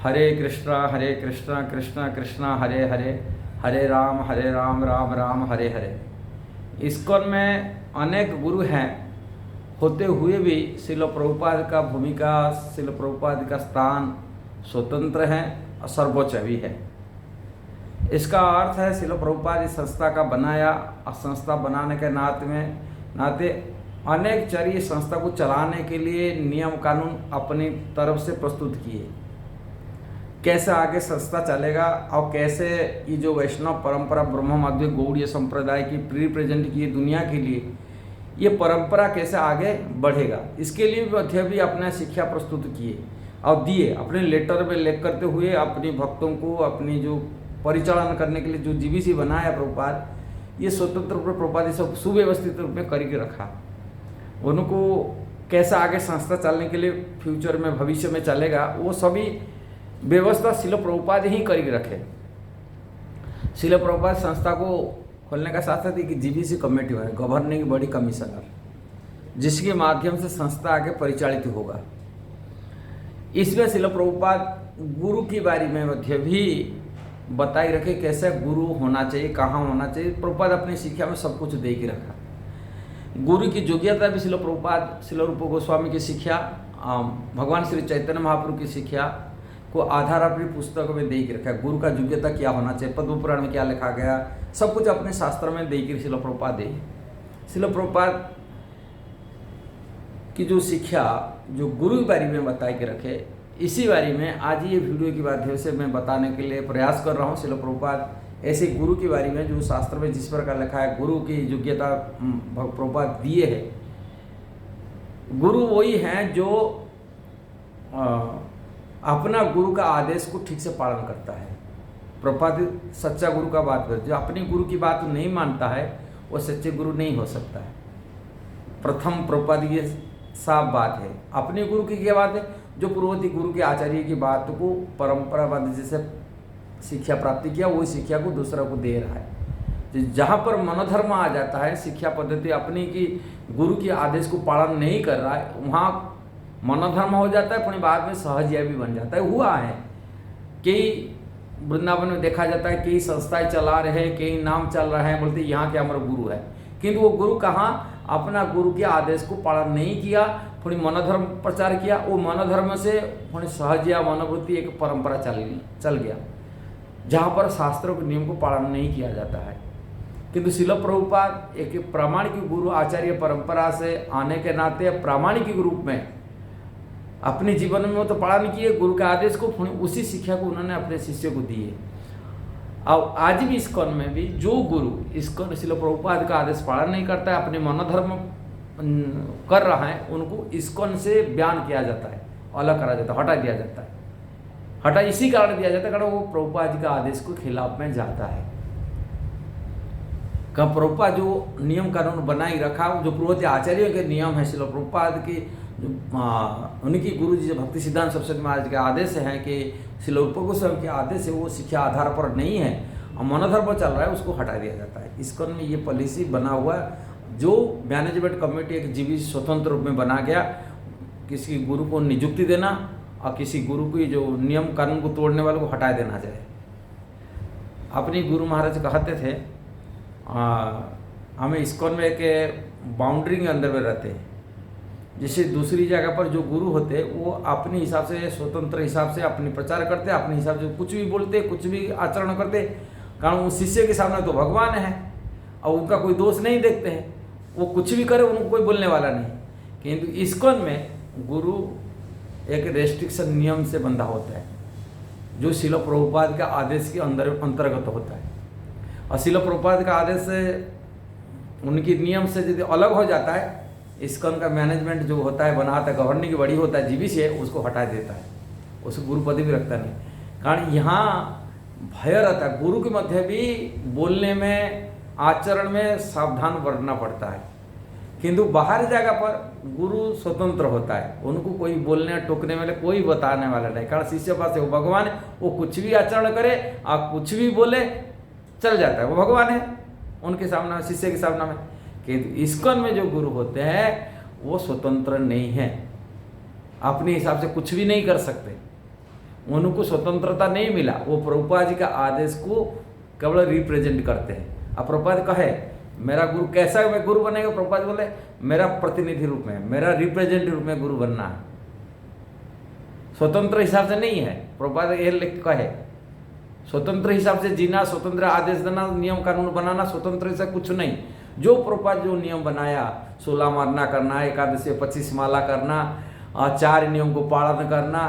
हरे कृष्णा कृष्णा कृष्णा हरे हरे, हरे Ram Ram Ram Hare Hare. ISKCON में अनेक गुरु हैं, होते हुए भी श्रील प्रभुपाद का भूमिका, श्रील प्रभुपाद का स्थान स्वतंत्र है और सर्वोच्च भी है। इसका अर्थ है श्रील प्रभुपाद इस संस्था का बनाया और संस्था बनाने के नाते अनेक चर्य संस्था को चलाने के लिए नियम कानून अपनी तरफ से प्रस्तुत किए। कैसे आगे संस्था चलेगा और कैसे ये जो वैष्णव परंपरा ब्रह्म मध्य गौड़ीय संप्रदाय की रिप्रेजेंट की दुनिया के लिए ये परंपरा कैसे आगे बढ़ेगा, इसके लिए मध्य भी अपना शिक्षा प्रस्तुत किए और दिए। अपने लेटर में लिख करते हुए अपने भक्तों को अपनी जो परिचालन करने के लिए जो जीबीसी बनाया प्रभुपाद, ये स्वतंत्र रूप में प्रभुपाद सब सुव्यवस्थित रूप में करके रखा। उनको कैसे आगे संस्था चलने के लिए फ्यूचर में भविष्य में चलेगा, वो सभी व्यवस्था श्रील प्रभुपाद ही करके रखे। श्रील प्रभुपाद संस्था को खोलने का साथ साथ एक जीबीसी कमेटी है, गवर्निंग बॉडी कमिश्नर, जिसके माध्यम से संस्था आगे परिचालित होगा। इसमें श्रील प्रभुपाद गुरु के बारे में मध्य भी बताई रखे, कैसे गुरु होना चाहिए, कहाँ होना चाहिए। प्रभुपाद अपनी शिक्षा में सब कुछ दे के रखा। गुरु की योग्यता भी श्रील प्रभुपाद, श्रील रूप गोस्वामी की शिक्षा, भगवान श्री चैतन्य महाप्रभु की शिक्षा को आधार अपनी पुस्तक में दे के रखा है। गुरु का योग्यता क्या होना चाहिए, पद्म पुराण में क्या लिखा गया, सब कुछ अपने शास्त्र में दे के श्रील प्रभुपाद दे। श्रील प्रभुपाद की जो शिक्षा जो गुरु के बारे में बताए के रखे, इसी बारे में आज ये वीडियो के माध्यम से मैं बताने के लिए प्रयास कर रहा हूँ। श्रील प्रभुपाद ऐसे गुरु के बारे में जो शास्त्र में जिस प्रकार लिखा है, गुरु की योग्यता प्रभुपाद दिए है। गुरु वही हैं जो अपना गुरु का आदेश को ठीक से पालन करता है। प्रभुपाद सच्चा गुरु का बात करते, जो अपनी गुरु की बात नहीं मानता है वो सच्चे गुरु नहीं हो सकता है। प्रथम प्रभुपाद ये साफ बात है। अपने गुरु की क्या बात है, जो पूर्ववर्ती गुरु के आचार्य की बात को परंपरावाद जैसे शिक्षा प्राप्ति किया, वही शिक्षा को दूसरा को दे रहा है। जहाँ पर मनोधर्म आ जाता है, शिक्षा पद्धति अपनी की गुरु के आदेश को पालन नहीं कर रहा है, वहाँ मनोधर्म हो जाता है, पुणे बाद में सहजिया भी बन जाता है। हुआ है कई वृंदावन में देखा जाता है, कई संस्थाएं चला रहे हैं, कई नाम चल रहे हैं, बोलते यहाँ के हमारा गुरु है, किंतु वो गुरु कहाँ अपना गुरु के आदेश को पालन नहीं किया, थोड़ी मनोधर्म प्रचार किया। वो मनोधर्म से थोड़ी सहजिया मनोवृत्ति एक परंपरा चल गया, जहाँ पर शास्त्रों के नियम को पालन नहीं किया जाता है। किंतु श्रील प्रभुपाद एक प्रामाणिक गुरु आचार्य परंपरा से आने के नाते प्रामाणिक रूप में अपने जीवन में वो तो पालन किए गुरु के आदेश को, उसी शिक्षा को उन्होंने अपने शिष्य को दिए। और आज भी इस्कॉन में भी जो गुरु इस्कॉन श्रील प्रभुपाद का आदेश पालन नहीं करता है, अपने मनोधर्म कर रहा है, उनको इस्कॉन से बयान किया जाता है, अलग करा जाता है, हटा दिया जाता है। हटा इसी कारण दिया जाता है कारण वो प्रभुपाद का आदेश को खिलाफ में जाता है। का प्रभुपाद जो नियम कानून बनाई रखा, जो पूर्ववर्ती आचार्यों के नियम है, श्रील प्रभुपाद की उनकी गुरु जी भक्ति सिद्धांत सरस्वती महाराज के आदेश हैं कि श्रील रूप गोस्वामी के आदेश है, वो शिक्षा आधार पर नहीं है और मनोधर्म चल रहा है, उसको हटा दिया जाता है। इस्कॉन में ये पॉलिसी बना हुआ, जो मैनेजमेंट कमेटी एक जीवी स्वतंत्र रूप में बना गया, किसी गुरु को नियुक्ति देना और किसी गुरु की जो नियम कानून को तोड़ने वाले को हटा देना चाहिए। अपनी गुरु महाराज कहते थे, हमें इस्कॉन में एक बाउंड्री के अंदर में रहते हैं, जैसे दूसरी जगह पर जो गुरु होते वो अपने हिसाब से स्वतंत्र हिसाब से अपने प्रचार करते, अपने हिसाब से कुछ भी बोलते, कुछ भी आचरण करते, कारण वो शिष्य के सामने तो भगवान है और उनका कोई दोष नहीं देखते हैं, वो कुछ भी करे उनको कोई बोलने वाला नहीं। किंतु इस्कॉन में गुरु एक रेस्ट्रिक्शन नियम से बंधा होता है, जो श्रील प्रभुपाद का आदेश के अंतर्गत होता है। और श्रील प्रभुपाद का आदेश से उनकी नियम से यदि अलग हो जाता है, इस्कॉन का मैनेजमेंट जो होता है बनाता है, गवर्निंग बड़ी होता है, जीबीसी है, उसको हटा देता है, उसको गुरु पद भी रखता नहीं। कारण यहाँ भय रहता है, गुरु के मध्य भी बोलने में आचरण में सावधान बरतना पड़ता है। किंतु बाहर जगह पर गुरु स्वतंत्र होता है, उनको कोई बोलने टोकने वाले कोई बताने वाला नहीं, कारण शिष्य पास वो भगवान है, वो कुछ भी आचरण करे आप कुछ भी बोले चल जाता है, वो भगवान है उनके सामने, शिष्य के सामने में। किंतु इस्कॉन में जो गुरु होते हैं वो स्वतंत्र नहीं है, अपने हिसाब से कुछ भी नहीं कर सकते, उनको स्वतंत्रता नहीं मिला, वो प्रभुपाद जी का आदेश को केवल रिप्रेजेंट करते हैं। अब प्रभुपाद कहे मेरा गुरु कैसा है, मैं गुरु बनेगा, प्रभुपाद बोले मेरा प्रतिनिधि रूप में, मेरा रिप्रेजेंटेटिव रूप में गुरु बनना है, स्वतंत्र हिसाब से नहीं है। प्रभुपाद ये लिख कहे स्वतंत्र हिसाब से जीना, स्वतंत्र आदेश देना, नियम कानून बनाना, स्वतंत्र से कुछ नहीं। जो प्रभुपाद जो नियम बनाया, 16 मारना करना, एकादशी 25 माला करना, 4 नियम को पालन करना,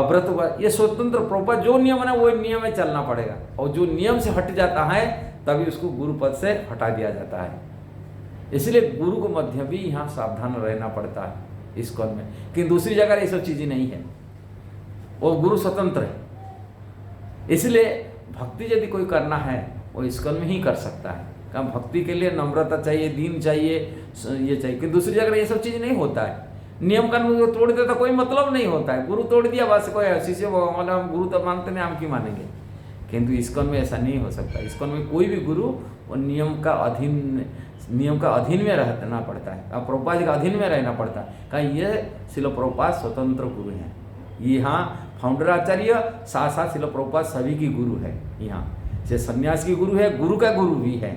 व्रत, ये स्वतंत्र प्रभुपाद जो नियम है वो नियम में चलना पड़ेगा। और जो नियम से हट जाता है तभी उसको गुरु पद से हटा दिया जाता है। इसलिए गुरु को मध्य भी यहाँ सावधान रहना पड़ता है इस्कॉन में, कि दूसरी जगह ये सब चीजें नहीं है, वो गुरु स्वतंत्र है। इसलिए भक्ति यदि कोई करना है वो इस्कॉन में ही कर सकता है। काम भक्ति के लिए नम्रता चाहिए, दीन चाहिए, ये चाहिए, कि दूसरी जगह ये सब चीज नहीं होता है। नियम कानून को तोड़ देता कोई मतलब नहीं होता है। गुरु तोड़ दिया बस, कोई शिष्य हम गुरु तो मानते नहीं, हम क्यों मानेंगे। किंतु इस्कॉन में ऐसा नहीं हो सकता। इस्कॉन में कोई भी गुरु वो नियम का अधीन में रहना पड़ता है। अब प्रभुपाद जी का अधीन में रहना पड़ता है। कहीं ये शिल प्रभुपाद स्वतंत्र गुरु हैं। यहाँ फाउंडर आचार्य साथ साथ शिल प्रभुपाद सभी की गुरु है। यहाँ से सन्यास की गुरु है, गुरु का गुरु भी है।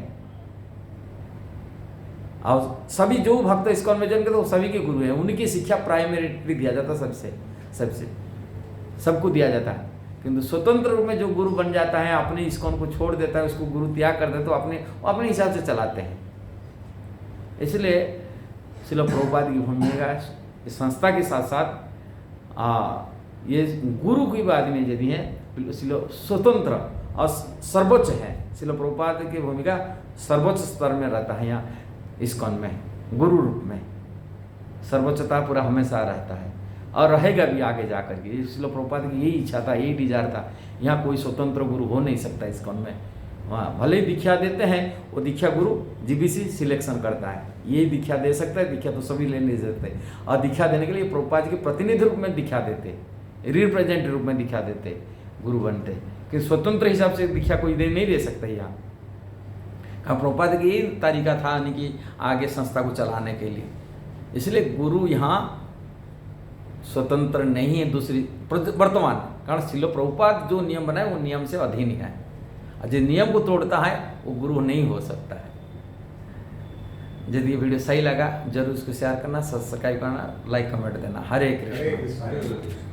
और सभी जो भक्त इस्कॉन में जन्म करते वो सभी के गुरु हैं। उनकी शिक्षा प्राइमरी दिया जाता है, सबको दिया जाता है। किंतु स्वतंत्र रूप में जो गुरु बन जाता है, अपने इस्कॉन को छोड़ देता है, उसको गुरु त्याग कर देता है, तो अपने हिसाब से चलाते हैं। इसलिए शिल प्रभुपाद की भूमिका इस संस्था के साथ साथ ये गुरु की बात में यदि है स्वतंत्र और सर्वोच्च है। शिल प्रभुपाद की भूमिका सर्वोच्च स्तर में रहता है। यहाँ इस्कॉन में गुरु रूप में सर्वोच्चता पूरा हमेशा रहता है और रहेगा भी आगे जाकर के। शिल प्रभुपाद की यही इच्छा था, यही डिजायर था। यहाँ कोई स्वतंत्र गुरु हो नहीं सकता इस्कॉन में। वहाँ भले ही दीक्षा देते हैं, वो दीक्षा गुरु जीबीसी सिलेक्शन करता है, ये दीक्षा दे सकता है, दीक्षा तो सभी ले नहीं सकते। और दीक्षा देने के लिए प्रभुपाद जी के प्रतिनिधि रूप में दीक्षा देते, रिप्रेजेंटेटिव रूप में दीक्षा देते, गुरु बनते। कि स्वतंत्र हिसाब से दीक्षा कोई नहीं दे सकता। यहाँ प्रभुपाद की यही तरीका था यानी कि आगे संस्था को चलाने के लिए। इसलिए गुरु यहाँ स्वतंत्र नहीं है दूसरी वर्तमान, कारण शिल प्रभुपाद जो नियम बनाए वो नियम से अधीन है। और जो नियम को तोड़ता है वो गुरु नहीं हो सकता है। यदि ये वीडियो सही लगा जरूर उसको शेयर करना, सब्सक्राइब करना, लाइक कमेंट देना। हरे कृष्ण।